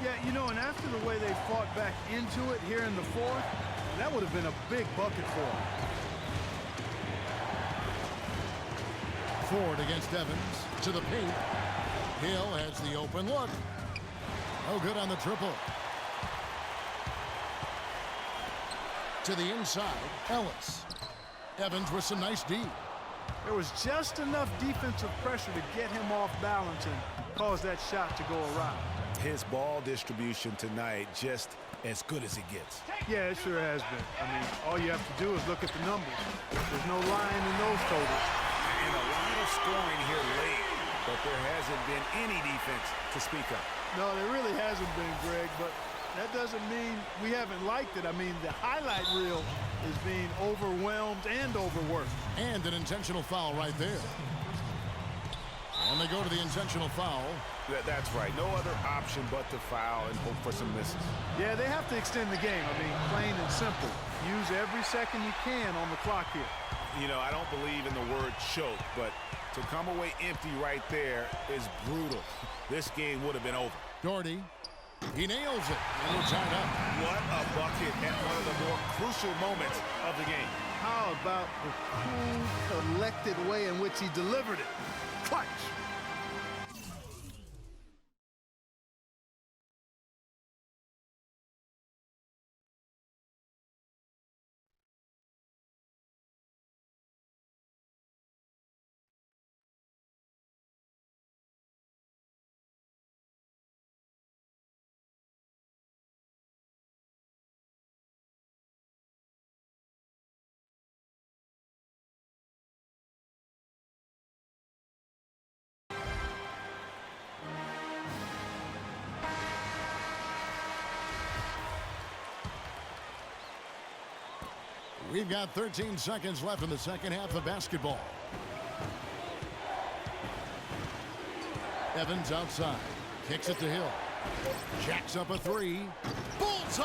Yeah, you know, and after the way they fought back into it here in the fourth, that would have been a big bucket for them. Ford against Evans to the paint. Hill has the open look. No good on the triple. To the inside, Ellis. Evans with some nice D. There was just enough defensive pressure to get him off balance and cause that shot to go awry. His ball distribution tonight just as good as it gets. Yeah, it sure has been. I mean, all you have to do is look at the numbers. There's no lying in those totals. And a lot of scoring here late, but there hasn't been any defense to speak of. No, there really hasn't been, Greg, but that doesn't mean we haven't liked it. I mean, the highlight reel is being overwhelmed and overworked. And an intentional foul right there. And they go to the intentional foul. That's right. No other option but to foul and hope for some misses. Yeah, they have to extend the game. I mean, plain and simple. Use every second you can on the clock here. You know, I don't believe in the word choke, but to come away empty right there is brutal. This game would have been over. Doherty, he nails it, and we're tied up. What a bucket at one of the more crucial moments of the game. How about the cool, collected way in which he delivered it? Clutch! We've got 13 seconds left in the second half of basketball. Evans outside. Kicks it to Hill. Jacks up a three. Bullseye!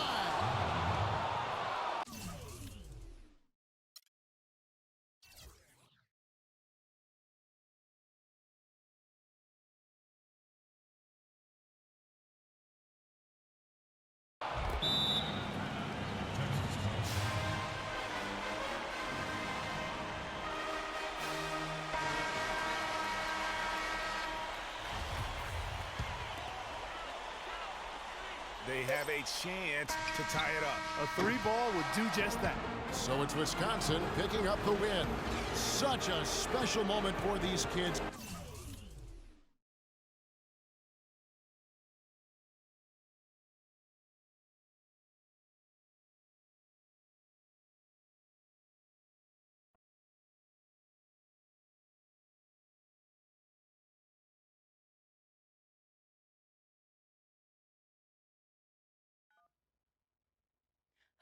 They have a chance to tie it up. A three ball would do just that. So it's Wisconsin picking up the win. Such a special moment for these kids.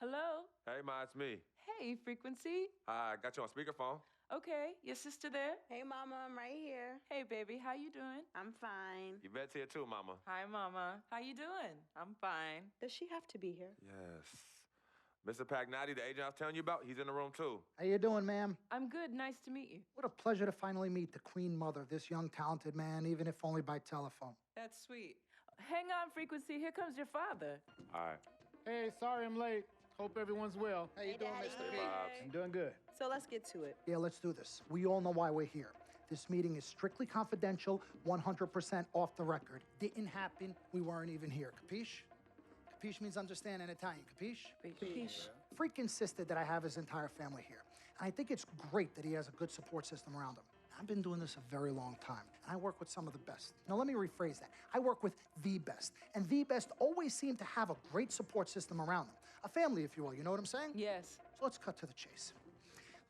Hello? Hey, Ma, it's me. Hey, Frequency. I got you on speakerphone. Okay, your sister there? Hey, Mama, I'm right here. Hey, baby, how you doing? I'm fine. Yvette's here too, Mama. Hi, Mama. How you doing? I'm fine. Does she have to be here? Yes. Mr. Pagnotti, the agent I was telling you about, he's in the room too. How you doing, ma'am? I'm good. Nice to meet you. What a pleasure to finally meet the Queen Mother of this young, talented man, even if only by telephone. That's sweet. Hang on, Frequency. Here comes your father. All right. Hey, sorry I'm late. Hope everyone's well. How you doing, Daddy. Mr. P? Bobs. I'm doing good. So let's get to it. Yeah, let's do this. We all know why we're here. This meeting is strictly confidential, 100% off the record. Didn't happen. We weren't even here. Capiche? Capiche means understand in Italian. Capiche? Capiche. Freak insisted that I have his entire family here. And I think it's great that he has a good support system around him. I've been doing this a very long time, and I work with some of the best. Now, let me rephrase that. I work with the best, and the best always seem to have a great support system around them. A family, if you will, you know what I'm saying? Yes. So let's cut to the chase.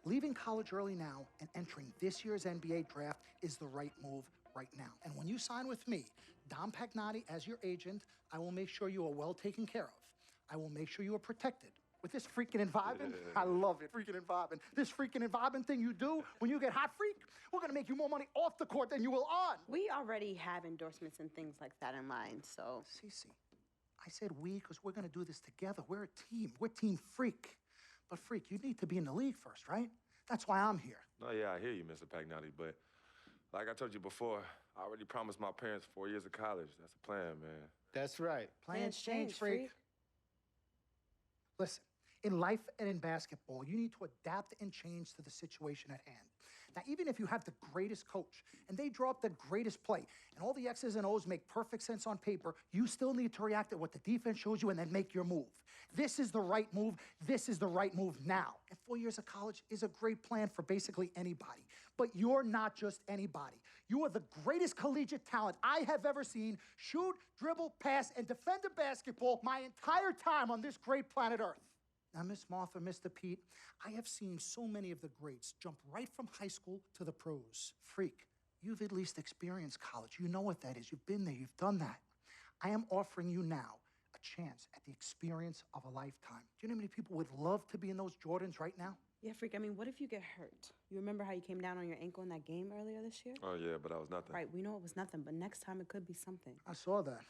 Leaving college early now and entering this year's NBA draft is the right move right now. And when you sign with me, Dom Pagnotti, as your agent, I will make sure you are well taken care of. I will make sure you are protected. With this freaking and vibing, I love it, freaking and vibing. This freaking and vibing thing you do when you get hot freak, we're gonna make you more money off the court than you will on. We already have endorsements and things like that in line, so. Cece, I said we because we're gonna do this together. We're a team. We're Team Freak. But Freak, you need to be in the league first, right? That's why I'm here. No, yeah, I hear you, Mr. Pagnotti, but like I told you before, I already promised my parents 4 years of college. That's the plan, man. That's right. Plans change, freak. Listen, in life and in basketball, you need to adapt and change to the situation at hand. Now, even if you have the greatest coach and they draw up the greatest play and all the X's and O's make perfect sense on paper, you still need to react to what the defense shows you and then make your move. This is the right move. This is the right move now. And 4 years of college is a great plan for basically anybody. But you're not just anybody. You are the greatest collegiate talent I have ever seen shoot, dribble, pass, and defend a basketball my entire time on this great planet Earth. Now, Miss Martha, Mr. Pete, I have seen so many of the greats jump right from high school to the pros. Freak, you've at least experienced college. You know what that is. You've been there. You've done that. I am offering you now a chance at the experience of a lifetime. Do you know how many people would love to be in those Jordans right now? Yeah, Freak, I mean, what if you get hurt? You remember how you came down on your ankle in that game earlier this year? Oh, yeah, but that was nothing. Right, we know it was nothing, but next time it could be something. I saw that.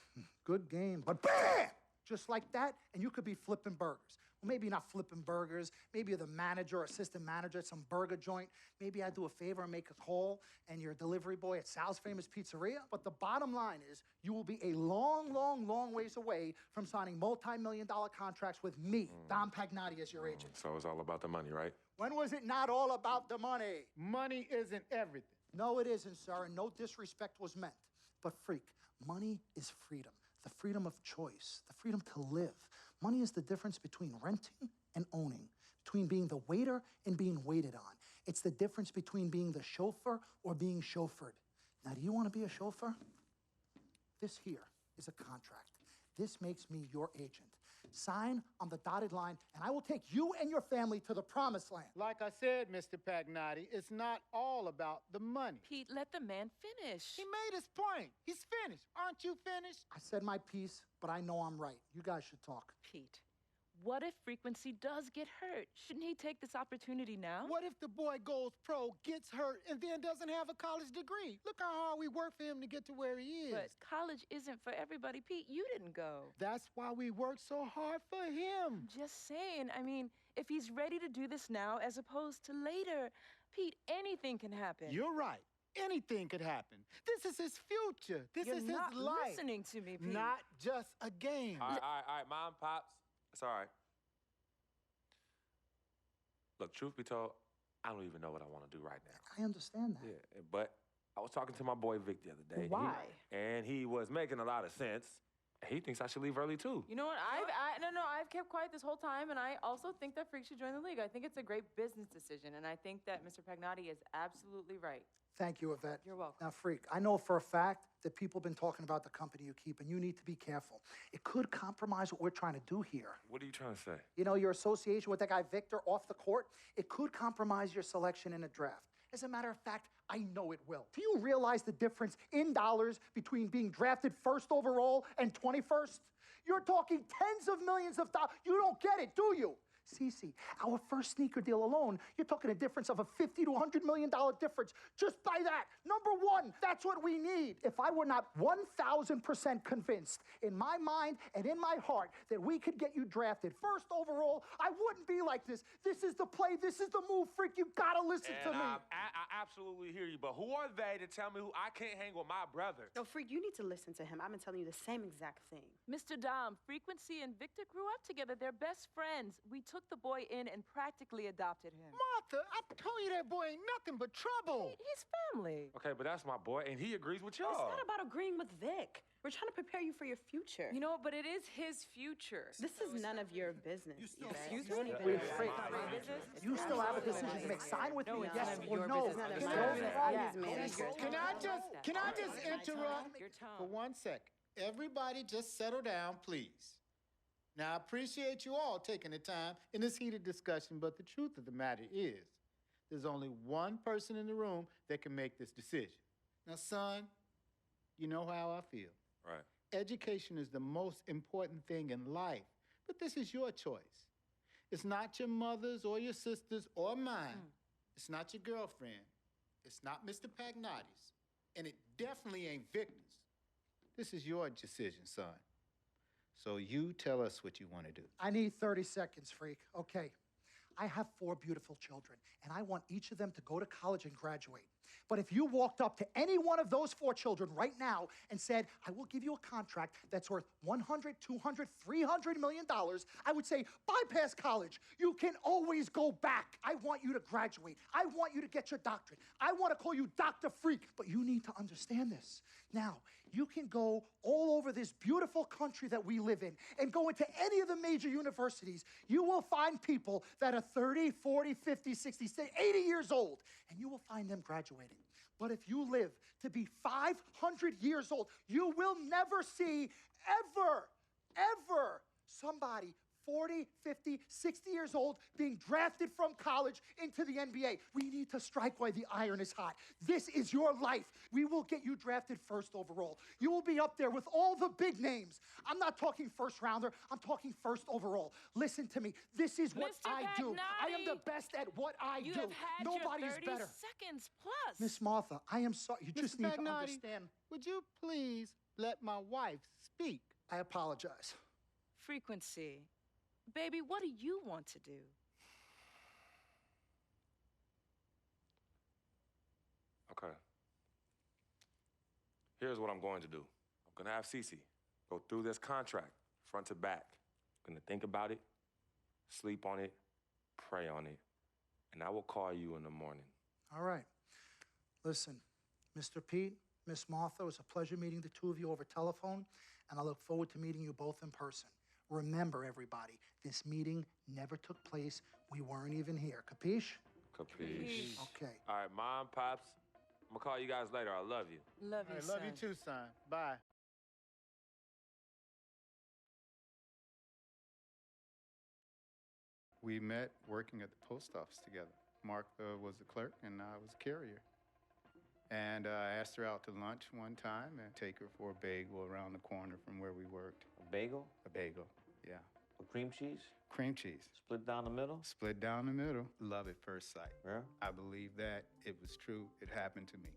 Good game. But bam! Just like that, and you could be flipping burgers. Well, maybe not flipping burgers. Maybe you're the manager or assistant manager at some burger joint. Maybe I do a favor and make a call, and you're a delivery boy at Sal's Famous Pizzeria. But the bottom line is, you will be a long, long, long ways away from signing multi-million-dollar contracts with me, Dom Pagnotti, as your agent. So it's all about the money, right? When was it not all about the money? Money isn't everything. No, it isn't, sir, and no disrespect was meant. But freak, money is freedom. The freedom of choice, the freedom to live. Money is the difference between renting and owning, between being the waiter and being waited on. It's the difference between being the chauffeur or being chauffeured. Now, do you want to be a chauffeur? This here is a contract. This makes me your agent. Sign on the dotted line, and I will take you and your family to the promised land. Like I said, Mr. Pagnotti, it's not all about the money. Pete, let the man finish. He made his point. He's finished. Aren't you finished? I said my piece, but I know I'm right. You guys should talk. Pete, what if Frequency does get hurt? Shouldn't he take this opportunity now? What if the boy goes pro, gets hurt, and then doesn't have a college degree? Look how hard we work for him to get to where he is. But college isn't for everybody. Pete, you didn't go. That's why we work so hard for him. Just saying. I mean, if he's ready to do this now as opposed to later, Pete, anything can happen. You're right. Anything could happen. This is his future. This You're is not his life. listening to me, Pete. Not just a game. All right, Mom, Pops. It's all right. Look, truth be told, I don't even know what I want to do right now. I understand that. Yeah, but I was talking to my boy Vic the other day. Why? And he was making a lot of sense. He thinks I should leave early, too. You know what? I've kept quiet this whole time, and I also think that Freak should join the league. I think it's a great business decision, and I think that Mr. Pagnotti is absolutely right. Thank you, Yvette. You're welcome. Now, Freak, I know for a fact that people have been talking about the company you keep, and you need to be careful. It could compromise what we're trying to do here. What are you trying to say? You know, your association with that guy Victor off the court, it could compromise your selection in a draft. As a matter of fact, I know it will. Do you realize the difference in dollars between being drafted first overall and 21st? You're talking tens of millions of dollars. You don't get it, do you? Cece, our first sneaker deal alone, you're talking a difference of a $50 to $100 million difference just by that. Number one, that's what we need. If I were not 1,000% convinced in my mind and in my heart that we could get you drafted first overall, I wouldn't be like this. This is the play. This is the move, Freak. You gotta listen to me. I absolutely hear you, but who are they to tell me who I can't hang with my brother? No, Freak, you need to listen to him. I've been telling you the same exact thing. Mr. Dom, Frequency and Victor grew up together. They're best friends. We took the boy in and practically adopted him. Martha, I told you that boy ain't nothing but trouble. He's family. Okay, but that's my boy, and he agrees with y'all. It's not about agreeing with Vic. We're trying to prepare you for your future. You know, but it is his future. This is none of your business. Excuse Don't me? even Wait, know Freak, why. you still have a decision to make. Sign with me, yes none of or your no. business. None of It's your your business. fault. Yeah, manager. Can I just interrupt Your tone. for 1 second? Everybody just settle down, please. Now, I appreciate you all taking the time in this heated discussion, but the truth of the matter is, there's only one person in the room that can make this decision. Now, son, you know how I feel. Right. Education is the most important thing in life, but this is your choice. It's not your mother's or your sister's or mine. It's not your girlfriend. It's not Mr. Pagnotti's. And it definitely ain't Victor's. This is your decision, son. So you tell us what you want to do. I need 30 seconds, Freak. Okay. I have 4 beautiful children, and I want each of them to go to college and graduate. But if you walked up to any one of those 4 children right now and said, I will give you a contract that's worth $100, $200, $300 million, I would say, bypass college. You can always go back. I want you to graduate. I want you to get your doctorate. I want to call you Dr. Freak, but you need to understand this. Now, you can go all over this beautiful country that we live in and go into any of the major universities. You will find people that are 30, 40, 50, 60, 80 years old, and you will find them graduating. But if you live to be 500 years old, you will never see ever somebody 40, 50, 60 years old being drafted from college into the NBA. We need to strike while the iron is hot. This is your life. We will get you drafted first overall. You will be up there with all the big names. I'm not talking first rounder. I'm talking first overall. Listen to me. This is what Mr. I do. I am the Pagnotti, best at what I you do. have had Nobody your is 30 better. seconds plus. Miss Martha, I am sorry. You just Mr. need to Pagnotti, understand. would you please let my wife speak? I apologize. Frequency. Baby, what do you want to do? Okay. Here's what I'm going to do. I'm gonna have Cece go through this contract front to back. I'm gonna think about it, sleep on it, pray on it, and I will call you in the morning. All right. Listen, Mr. Pete, Miss Martha, it was a pleasure meeting the two of you over telephone, and I look forward to meeting you both in person. Remember, everybody, this meeting never took place. We weren't even here. Capiche? Capiche. Okay. All right, Mom, Pops, I'm gonna call you guys later. I love you. Love you, I son. love you too, son. Bye. We met working at the post office together. Martha was the clerk and I was a carrier. And I asked her out to lunch one time and take her for a bagel around the corner from where we worked. A bagel? A bagel, yeah. With cream cheese? Cream cheese. Split down the middle? Split down the middle. Love at first sight. Yeah? I believe that. It was true. It happened to me.